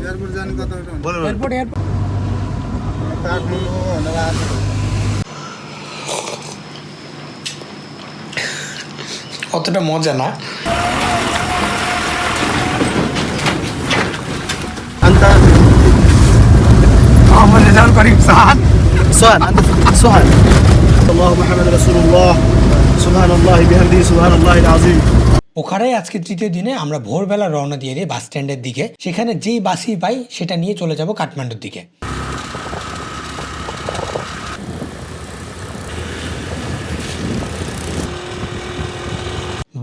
Airport জানি কত বলুন এয়ারপোর্ট অতটা মজা না। أنت মোহাম্মদ রেজাউল করিম সাদ। سؤال أنت سؤال الله محمد رسول الله سبحان الله بحمده سبحان الله العظيم পোখারায় আজকে তৃতীয় দিনে আমরা ভোরবেলা রওনা দিয়ে দিই বাস স্ট্যান্ডের দিকে। সেখানে যেই বাসই পাই সেটা নিয়ে চলে যাব কাঠমান্ডুর দিকে।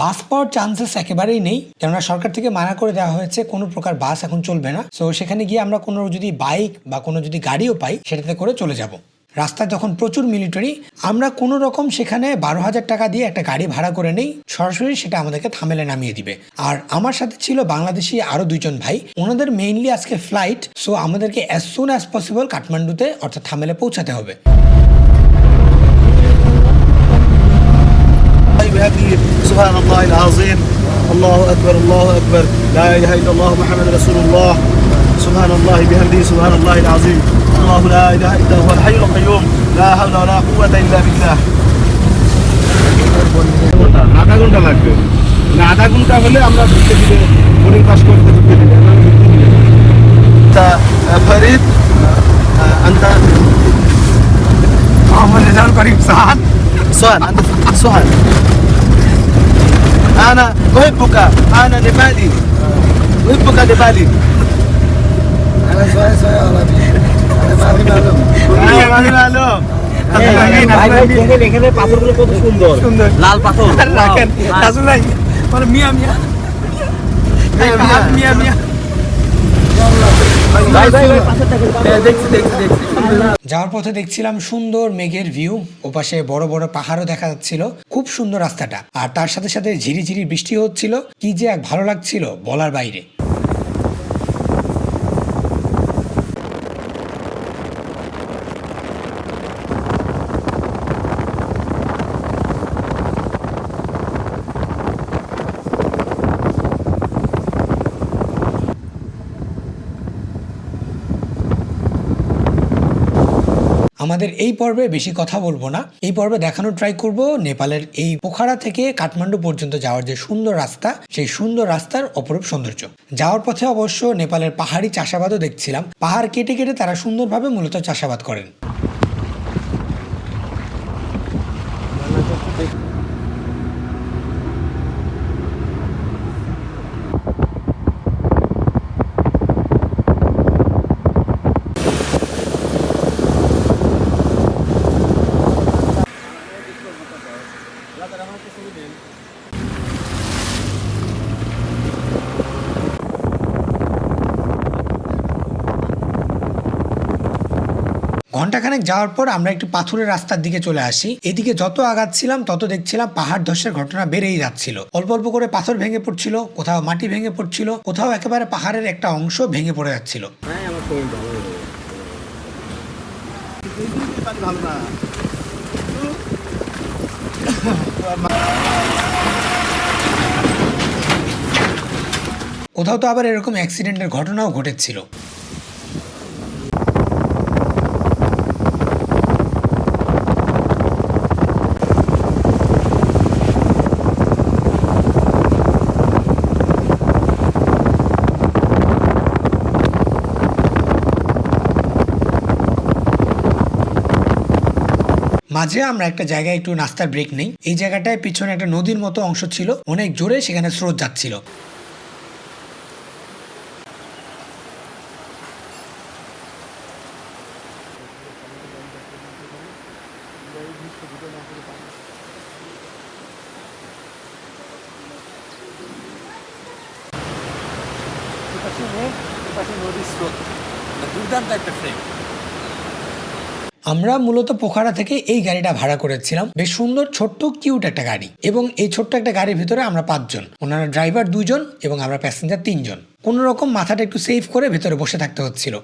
বাস পাওয়ার চান্সেস একেবারেই নেই, কেননা সরকার থেকে মানা করে দেওয়া হয়েছে কোনো প্রকার বাস এখন চলবে না। সো সেখানে গিয়ে আমরা কোনো যদি বাইক বা কোনো যদি গাড়িও পাই সেটাতে করে চলে যাব। রাস্তায় যখন প্রচুর মিলিটারি, আমরা কোনো রকম সেখানে 12,000 টাকা দিয়ে একটা গাড়ি ভাড়া করে নেই, সরাসরি সেটা আমাদেরকে থামেলে নামিয়ে দিবে। আর আমার সাথে ছিল বাংলাদেশি আরো 2 জন ভাই, ওনাদের মেইনলি আজকে ফ্লাইট। সো আমাদেরকে অ্যাজ সুন অ্যাজ পসিবল কাঠমান্ডুতে অর্থাৎ থামেলে পৌঁছাতে হবে। بحمده سبحان الله العظيم الله أكبر لا إله إلا الله محمد رسول الله سبحان الله بحمده سبحان الله العظيم الله لا إله إلا هو الحي القيوم لا حول ولا قوة إلا بالله আধা ঘন্টা লাগবে না, আধা ঘন্টা হলে আমরা ঢুকতে দিলে বোর্ডিং পাস করতে ঢুকতে দিলে فريد أنت মোহাম্মদ রেজাউল করিম সাদ। سؤال أنت سؤال أنا أحبك أنا نيبالي أحبك نيبالي أنا شوية عربي أنا ما أعرف معلوم এখানে পাথরগুলো কত সুন্দর সুন্দর লাল পাথর রাখেন রাজু ভাই মানে মিয়া মিয়া মিয়া মিয়া। যাওয়ার পথে দেখছিলাম সুন্দর মেঘের ভিউ, ওপাশে বড় বড় পাহাড়ও দেখা যাচ্ছিল, খুব সুন্দর রাস্তাটা। আর তার সাথে সাথে ঝিরিঝিরি বৃষ্টি হচ্ছিল, কি যে এক ভালো লাগছিল বলার বাইরে। আমাদের এই পর্বে বেশি কথা বলবো না, এই পর্বে দেখানোর ট্রাই করব নেপালের এই পোখারা থেকে কাঠমান্ডু পর্যন্ত যাওয়ার যে সুন্দর রাস্তা, সেই সুন্দর রাস্তার অপরূপ সৌন্দর্য। যাওয়ার পথে অবশ্য নেপালের পাহাড়ি চাষাবাদও দেখছিলাম, পাহাড় কেটে কেটে তারা সুন্দরভাবে মূলত চাষাবাদ করেন। ঘন্টাখানেক যাওয়ার পর আমরা একটু পাথুরের রাস্তার দিকে চলে আসি। এদিকে যত আগাচ্ছিলাম তত দেখছিলাম পাহাড় ধসের ঘটনা বেড়েই যাচ্ছিল। অল্প অল্প করে পাথর ভেঙে পড়ছিল, কোথাও মাটি ভেঙে পড়ছিল, কোথাও একেবারে পাহাড়ের একটা অংশ ভেঙে পড়ে যাচ্ছিল। কোথাও তো আবার এরকম অ্যাক্সিডেন্টের ঘটনাও ঘটেছিল। মাঝে আমরা একটা জায়গায় একটু নাস্তার ব্রেক নেই। এই জায়গাটায় পিছনে একটা নদীর মতো অংশ ছিল, অনেক জোরে সেখানে স্রোত যাচ্ছিল। দুর্দান্ত একটা ফ্রেম। আমরা মূলত পোখারা থেকে এই গাড়িটা ভাড়া করেছিলাম, বেশ সুন্দর ছোট্ট কিউট একটা গাড়ি। এবং এই ছোট্ট একটা গাড়ির ভিতরে আমরা 5 জন, ওনারা ড্রাইভার 2 জন এবং আমরা প্যাসেঞ্জার 3 জন। কোনো রকম মাথাটা একটু সেভ করে ভেতরে বসে থাকতে হচ্ছিল।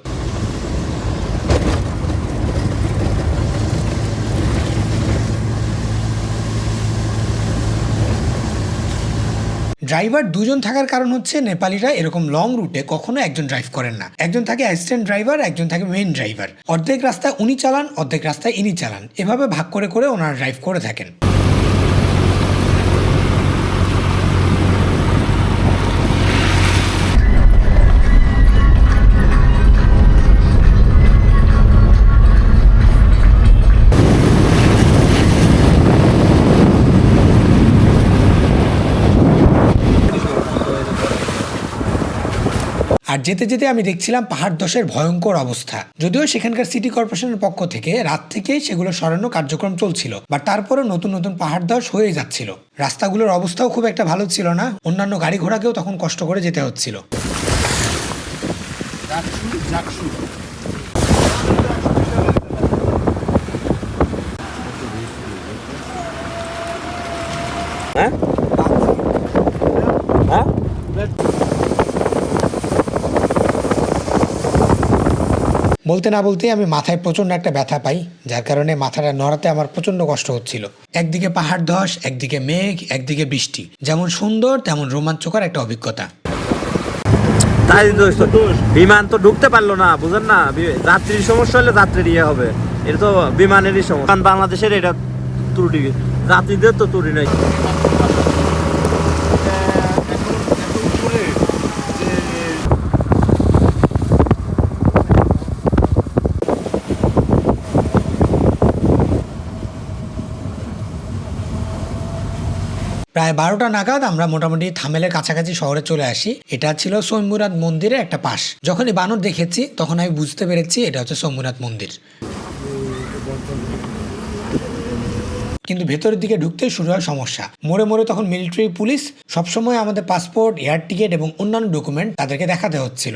ড্রাইভার দুজন থাকার কারণ হচ্ছে নেপালিরা এরকম লং রুটে কখনো একজন ড্রাইভ করেন না, একজন থাকে অ্যাসিস্ট্যান্ট ড্রাইভার, একজন থাকে মেইন ড্রাইভার। অর্ধেক রাস্তায় উনি চালান, অর্ধেক রাস্তায় ইনি চালান, এভাবে ভাগ করে করে ওনারা ড্রাইভ করে থাকেন। আর যেতে যেতে আমি দেখছিলাম পাহাড় ধসের ভয়ঙ্কর অবস্থা। যদিও সেখানকার সিটি কর্পোরেশনের পক্ষ থেকে রাত থেকেই সেগুলো সরানোর কার্যক্রম চলছিল, বাট তারপরেও নতুন নতুন পাহাড় ধস হয়ে যাচ্ছিল। রাস্তাগুলোর অবস্থাও খুব একটা ভালো ছিল না, অন্যান্য গাড়ি ঘোড়াকেও তখন কষ্ট করে যেতে হচ্ছিল। হ্যাঁ হ্যাঁ বলতে না বলতেই আমি মাথায় প্রচণ্ড একটা ব্যথা পাই, যার কারণে মাথাটা নড়াতে আমার প্রচণ্ড কষ্ট হচ্ছিল। একদিকে পাহাড় ধস, একদিকে মেঘ, একদিকে বৃষ্টি, যেমন সুন্দর তেমন রোমাঞ্চকর একটা অভিজ্ঞতা। তাই বিমান তো ঢুকতে পারলো না, বুঝেন না, যাত্রীর সমস্যা হলে যাত্রীর ইয়ে হবে, এটা তো বিমানেরই সমস্যা। বাংলাদেশের এটা ত্রুটি, যাত্রীদের তো ত্রুটি নাই। প্রায় 12টা নাগাদ আমরা মোটামুটি থামেলের কাছাকাছি শহরে চলে আসি। এটা ছিল সোমনাথ মন্দিরের একটা পাশ। যখনই বানর দেখেছি তখন আমি বুঝতে পেরেছি এটা হচ্ছে সোমনাথ মন্দির। কিন্তু ভেতরের দিকে ঢুকতে শুরু হয় সমস্যা। মোড়ে মোড়ে তখন মিলিটারি পুলিশ সবসময় আমাদের পাসপোর্ট, এয়ার টিকিট এবং অন্যান্য ডকুমেন্ট তাদেরকে দেখাতে হচ্ছিল।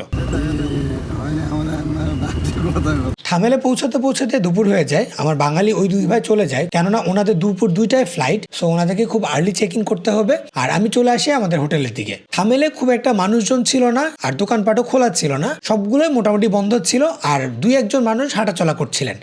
থামেলে পৌঁছাতে পৌঁছাতে দুপুর হয়ে যায়। আমার বাঙালি ওই দুই ভাই চলে যায়, কেননা ওনাদের দুপুর 2টায় ফ্লাইট, সো ওনাদেরকে খুব আর্লি চেক ইন করতে হবে। আর আমি চলে আসি আমাদের হোটেলের দিকে। থামেলে খুব একটা মানুষজন ছিল না, আর দোকানপাটও খোলা ছিল না, সবগুলোই মোটামুটি বন্ধ ছিল, আর 2-1 মানুষ হাঁটাচলা করছিলেন।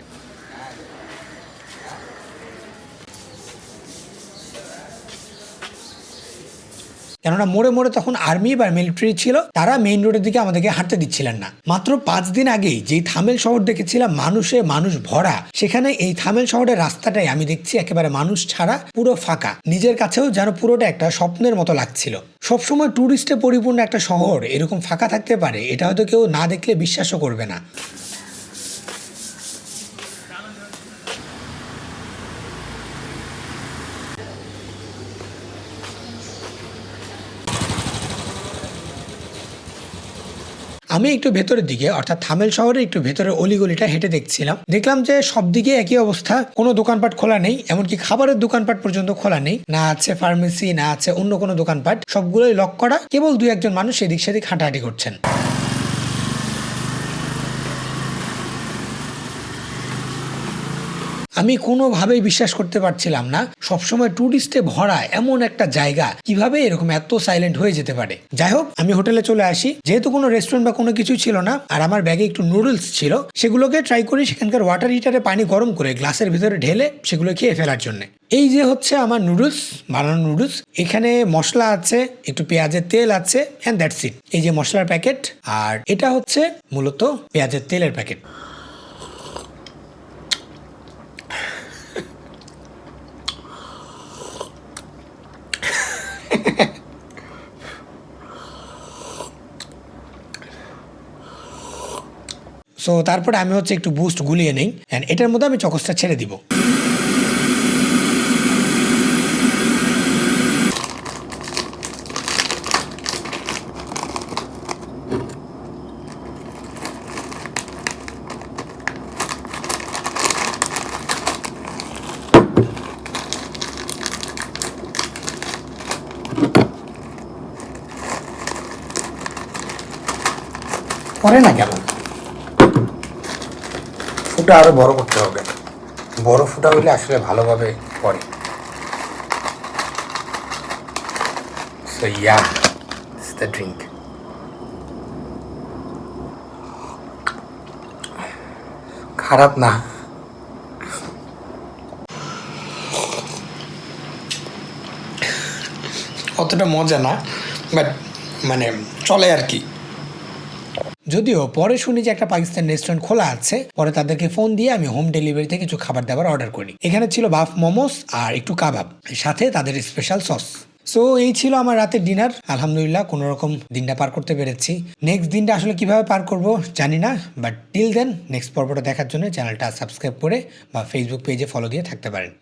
কেননা মোড়ে মোড়ে তখন আর্মি বা মিলিটারি ছিল, তারা মেইন রোডের দিকে আমাদেরকে হাঁটতে দিচ্ছিলেন না। মাত্র 5 দিন আগেই যেই থামেল শহর দেখেছিলাম মানুষে মানুষ ভরা, সেখানে এই থামেল শহরের রাস্তাটাই আমি দেখছি একেবারে মানুষ ছাড়া, পুরো ফাঁকা। নিজের কাছেও যেন পুরোটা একটা স্বপ্নের মতো লাগছিল। সবসময় ট্যুরিস্টে পরিপূর্ণ একটা শহর এরকম ফাঁকা থাকতে পারে, এটা হয়তো কেউ না দেখলে বিশ্বাসও করবে না। আমি একটু ভেতরের দিকে অর্থাৎ থামেল শহরের একটু ভেতরের অলিগলিটা হেঁটে দেখছিলাম। দেখলাম যে সব দিকে একই অবস্থা, কোনো দোকানপাট খোলা নেই, এমনকি খাবারের দোকানপাট পর্যন্ত খোলা নেই, না আছে ফার্মেসি, না আছে অন্য কোনো দোকানপাট, সবগুলোই লক করা। কেবল 2-1 মানুষ এদিক সেদিক হাঁটাহাঁটি করছেন। আমি কোনোভাবেই বিশ্বাস করতে পারছিলাম না, সবসময় ট্যুরিস্টে ভরা এমন একটা জায়গা কিভাবে এরকম এত সাইলেন্ট হয়ে যেতে পারে। যাই হোক, আমি হোটেলে চলে আসি। যেহেতু কোনো রেস্টুরেন্ট বা কোনো কিছু ছিল না, আর আমার ব্যাগে একটু নুডলস ছিল, সেগুলোকে ট্রাই করি সেখানকার ওয়াটার হিটারে পানি গরম করে গ্লাসের ভিতরে ঢেলে সেগুলো খেয়ে ফেলার জন্য। এই যে হচ্ছে আমার নুডলস, বানানো নুডলস। এখানে মশলা আছে, একটু পেঁয়াজের তেল আছে, অ্যান্ড দ্যাটস ইট। এই যে মশলার প্যাকেট, আর এটা হচ্ছে মূলত পেঁয়াজের তেলের প্যাকেট। সো তারপরে আমি হচ্ছে একটু বুস্ট গুলিয়ে নেই, অ্যান্ড এটার মধ্যে আমি চকসটা ছেড়ে দিব। করে না কেন? ফুটা আরো বড় করতে হবে, বড় ফুটা হলে আসলে ভালোভাবে পড়ে। So yeah, it's the drink. খারাপ না। অত এতটা মজা না, বাট মানে চলে আর কি। যদিও পরে শুনি যে একটা পাকিস্তান রেস্টুরেন্ট খোলা আছে, পরে তাদেরকে ফোন দিয়ে আমি হোম ডেলিভারিতে কিছু খাবার দাবার অর্ডার করি। এখানে ছিল বাফ মোমোস আর একটু কাবাব, সাথে তাদের স্পেশাল সস। সো এই ছিল আমার রাতের ডিনার। আলহামদুলিল্লাহ কোনো রকম দিনটা পার করতে পেরেছি। নেক্সট দিনটা আসলে কিভাবে পার করব জানি না, বাট টিল দেন নেক্সট পর্বটা দেখার জন্য চ্যানেলটা সাবস্ক্রাইব করে বা ফেসবুক পেজে ফলো দিয়ে থাকতে পারেন।